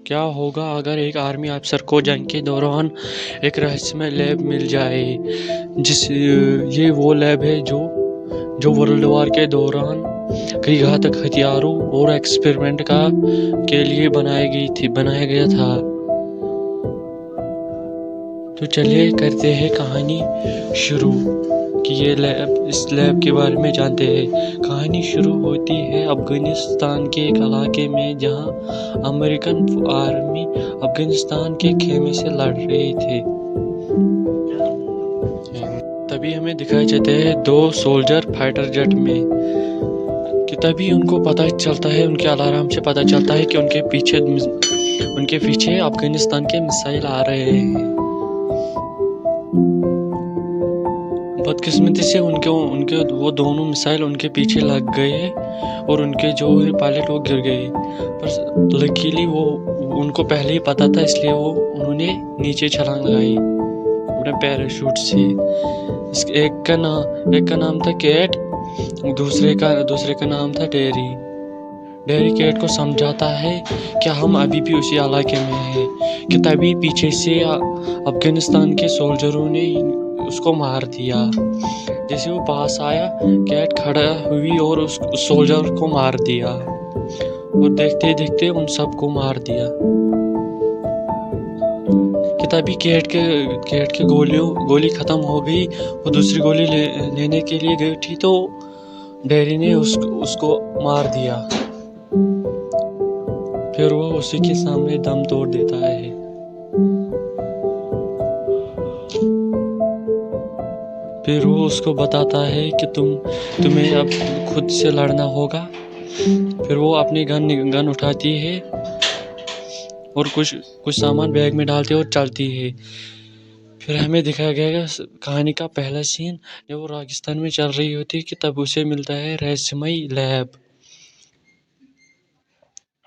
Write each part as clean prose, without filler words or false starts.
کیا ہوگا اگر ایک آرمی افسر کو جنگ کے دوران ایک رہسیہ لیب مل جائے؟ یہ وہ لیب ہے جو ورلڈ وار کے دوران کئی گھاتک ہتھیاروں اور ایکسپیریمنٹ کے لیے بنایا گیا تھا۔ تو چلیے کرتے ہیں کہانی شروع کہ اس لیب کے بارے میں جانتے ہیں۔ کہانی شروع ہوتی ہے افغانستان کے ایک علاقے میں جہاں امریکن آرمی افغانستان کے خیمے سے لڑ رہی تھی۔ تبھی ہمیں دکھائے جاتے ہیں دو سولجر فائٹر جیٹ میں کہ تبھی ان کو پتہ چلتا ہے، ان کے الارم سے پتہ چلتا ہے کہ ان کے پیچھے افغانستان کے میزائل آ رہے ہیں۔ بدقسمتی سے ان کے وہ دونوں میزائل ان کے پیچھے لگ گئے اور ان کے جو پائلٹ وہ گر گئے، پر لکیلی ان کو پہلے ہی پتا تھا، اس لیے انہوں نے نیچے چھلانگ لگائی اپنے پیراشوٹ سے۔ ایک کا نام تھا کیٹ، دوسرے کا نام تھا ڈیری۔ ڈیری کیٹ کو سمجھاتا ہے کہ ہم ابھی بھی اسی علاقے میں ہیں کہ تبھی پیچھے سے افغانستان کے سولجروں نے اس کو مار دیا۔ جیسے وہ پاس آیا، کیٹ کھڑا ہوئی اور اس سولجر کو مار دیا، اور دیکھتے دیکھتے ان سب کو مار دیا۔ کہ تبھی کیٹ کے گولی ختم ہو گئی، وہ دوسری گولی لینے کے لیے گئی تھی تو ڈیری نے اس کو مار دیا۔ پھر وہ اسی کے سامنے دم توڑ دیتا ہے۔ پھر وہ اس کو بتاتا ہے کہ تمہیں اب خود سے لڑنا ہوگا۔ پھر وہ اپنی گن اٹھاتی ہے اور کچھ سامان بیگ میں ڈالتی ہے اور چلتی ہے۔ پھر ہمیں دکھایا گیا کہانی کا پہلا سین جب وہ راجستھان میں چل رہی ہوتی ہے کہ تب اسے ملتا ہے رہسیہ لیب۔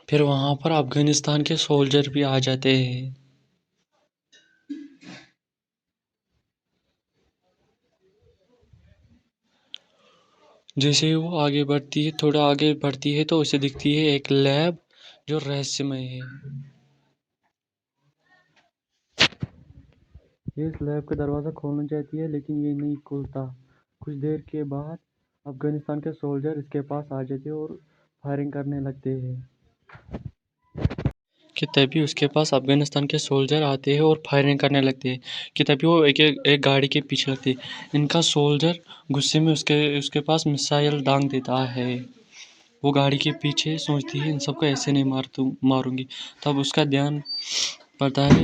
پھر وہاں پر افغانستان کے سولجر بھی آ جاتے ہیں۔ جیسے وہ آگے بڑھتی ہے، تھوڑا آگے بڑھتی ہے تو اسے دکھتی ہے ایک لیب جو رہسیہ ہے۔ یہ اس لیب کا دروازہ کھولنا چاہتی ہے لیکن یہ نہیں کھلتا۔ کچھ دیر کے بعد افغانستان کے سولجر اس کے پاس آ جاتے اور فائرنگ کرنے لگتے ہیں۔ کہ تبھی اس کے پاس افغانستان کے سولجر آتے ہیں اور فائرنگ کرنے لگتے ہیں۔ کہ تبھی وہ ایک گاڑی کے پیچھے لگتے ہیں۔ ان کا سولجر غصے میں اس کے پاس میزائل داغ دیتا ہے۔ وہ گاڑی کے پیچھے سوچتی ہے ان سب کو ایسے نہیں ماروں گی۔ تب اس کا دھیان پڑتا ہے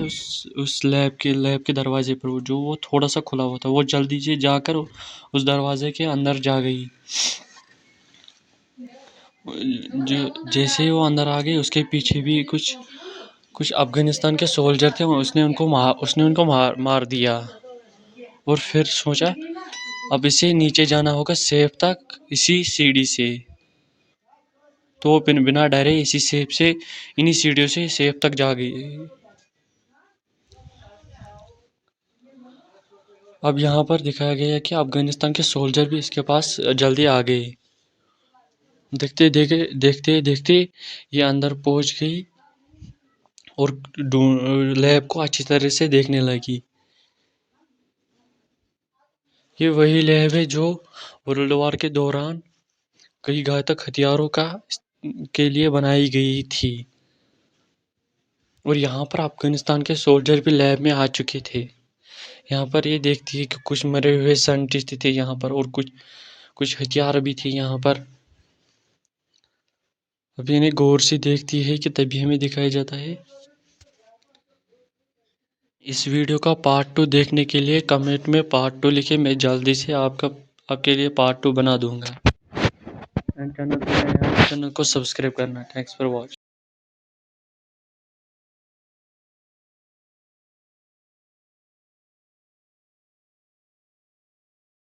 اس لیب کے دروازے پر جو وہ تھوڑا سا کھلا ہوا تھا۔ وہ جلدی سے جا کر اس دروازے کے اندر جا گئی۔ جیسے وہ اندر آ گئی، اس کے پیچھے بھی کچھ افغانستان کے سولجر تھے، اس نے ان کو مار دیا۔ اور پھر سوچا اب اسے نیچے جانا ہوگا سیف تک اسی سیڑھی سے۔ تو وہ بنا ڈرے انہی سیڑھیوں سے سیف تک جا گئی۔ اب یہاں پر دکھایا گیا کہ افغانستان کے سولجر بھی اس کے پاس جلدی آ گئے۔ دیکھتے یہ اندر پہنچ گئی اور لیب کو اچھی طرح سے دیکھنے لگی۔ یہ وہی لیب ہے جو ورلڈ وار کے دوران کئی گھاتک ہتھیاروں کے لیے بنائی گئی تھی۔ اور یہاں پر افغانستان کے سولجر بھی لیب میں آ چکے تھے۔ یہاں پر یہ دیکھتی ہے کہ کچھ مرے ہوئے سائنٹسٹ تھے یہاں پر، اور کچھ ہتھیار بھی تھے یہاں پر۔ اب انہیں غور سے دیکھتی ہے کہ تبھی ہمیں دکھایا جاتا ہے۔ اس ویڈیو کا پارٹ 2 دیکھنے کے لیے کمنٹ میں پارٹ 2 لکھیں، میں جلدی سے آپ کے لیے پارٹ 2 بنا دوں گا۔ چینل کو سبسکرائب کرنا۔ Thanks for watching.